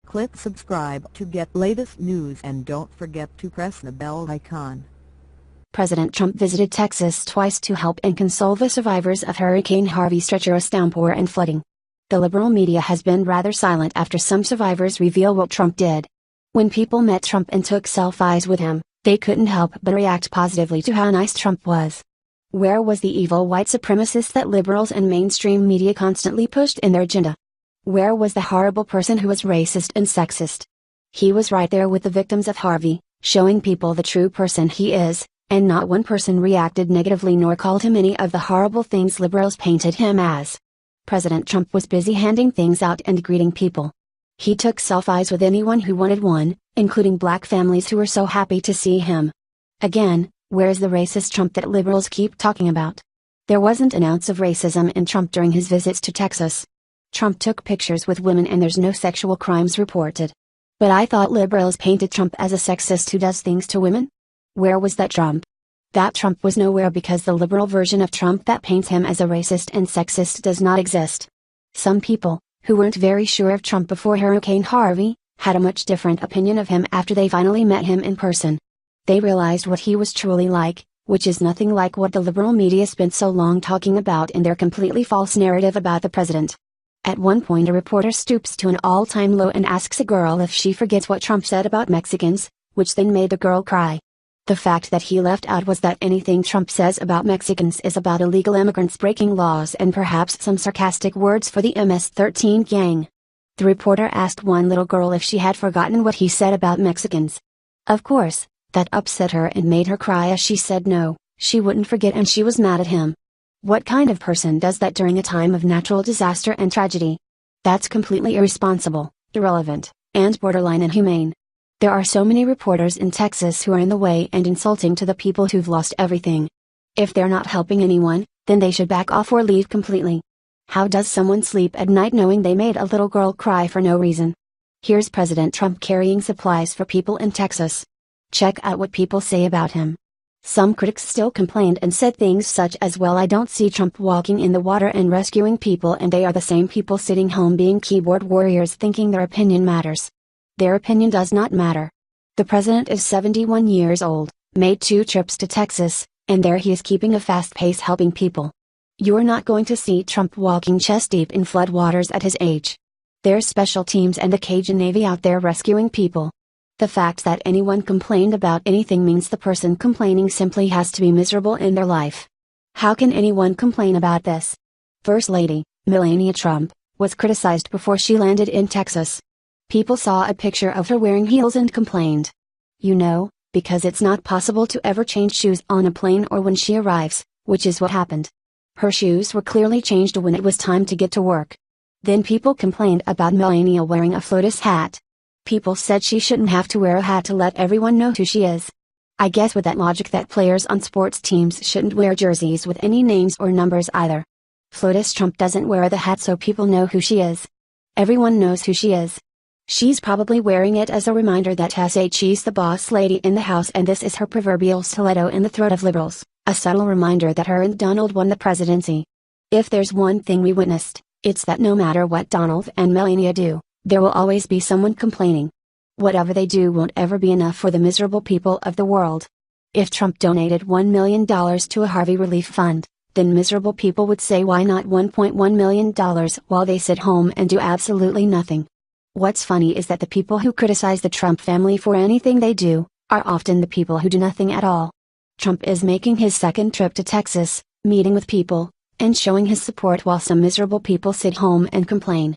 Click subscribe to get latest news and don't forget to press the bell icon. President Trump visited Texas twice to help and console the survivors of Hurricane Harvey's treacherous downpour and flooding. The liberal media has been rather silent after some survivors reveal what Trump did. When people met Trump and took selfies with him, they couldn't help but react positively to how nice Trump was. Where was the evil white supremacist that liberals and mainstream media constantly pushed in their agenda? Where was the horrible person who was racist and sexist? He was right there with the victims of Harvey, showing people the true person he is, and not one person reacted negatively nor called him any of the horrible things liberals painted him as. President Trump was busy handing things out and greeting people. He took selfies with anyone who wanted one, including black families who were so happy to see him. Again, where's the racist Trump that liberals keep talking about? There wasn't an ounce of racism in Trump during his visits to Texas. Trump took pictures with women and there's no sexual crimes reported. But I thought liberals painted Trump as a sexist who does things to women? Where was that Trump? That Trump was nowhere because the liberal version of Trump that paints him as a racist and sexist does not exist. Some people, who weren't very sure of Trump before Hurricane Harvey, had a much different opinion of him after they finally met him in person. They realized what he was truly like, which is nothing like what the liberal media spent so long talking about in their completely false narrative about the president. At one point a reporter stoops to an all-time low and asks a girl if she forgets what Trump said about Mexicans, which then made the girl cry. The fact that he left out was that anything Trump says about Mexicans is about illegal immigrants breaking laws and perhaps some sarcastic words for the MS-13 gang. The reporter asked one little girl if she had forgotten what he said about Mexicans. Of course, that upset her and made her cry as she said no, she wouldn't forget and she was mad at him. What kind of person does that during a time of natural disaster and tragedy? That's completely irresponsible, irrelevant, and borderline inhumane. There are so many reporters in Texas who are in the way and insulting to the people who've lost everything. If they're not helping anyone, then they should back off or leave completely. How does someone sleep at night knowing they made a little girl cry for no reason? Here's President Trump carrying supplies for people in Texas. Check out what people say about him. Some critics still complained and said things such as, well, I don't see Trump walking in the water and rescuing people, and they are the same people sitting home being keyboard warriors thinking their opinion matters. Their opinion does not matter. The president is 71 years old, made 2 trips to Texas, and there he is keeping a fast pace helping people. You're not going to see Trump walking chest deep in floodwaters at his age. There's special teams and the Cajun Navy out there rescuing people. The fact that anyone complained about anything means the person complaining simply has to be miserable in their life. How can anyone complain about this? First Lady, Melania Trump, was criticized before she landed in Texas. People saw a picture of her wearing heels and complained. You know, because it's not possible to ever change shoes on a plane or when she arrives, which is what happened. Her shoes were clearly changed when it was time to get to work. Then people complained about Melania wearing a FLOTUS hat. People said she shouldn't have to wear a hat to let everyone know who she is. I guess with that logic that players on sports teams shouldn't wear jerseys with any names or numbers either. FLOTUS Trump doesn't wear the hat so people know who she is. Everyone knows who she is. She's probably wearing it as a reminder that she's the boss lady in the house and this is her proverbial stiletto in the throat of liberals, a subtle reminder that her and Donald won the presidency. If there's one thing we witnessed, it's that no matter what Donald and Melania do, there will always be someone complaining. Whatever they do won't ever be enough for the miserable people of the world. If Trump donated $1 million to a Harvey relief fund, then miserable people would say why not $1.1 million while they sit home and do absolutely nothing. What's funny is that the people who criticize the Trump family for anything they do, are often the people who do nothing at all. Trump is making his second trip to Texas, meeting with people, and showing his support while some miserable people sit home and complain.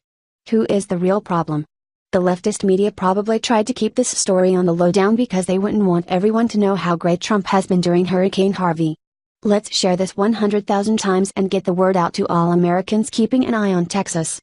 Who is the real problem? The leftist media probably tried to keep this story on the lowdown because they wouldn't want everyone to know how great Trump has been during Hurricane Harvey. Let's share this 100,000 times and get the word out to all Americans keeping an eye on Texas.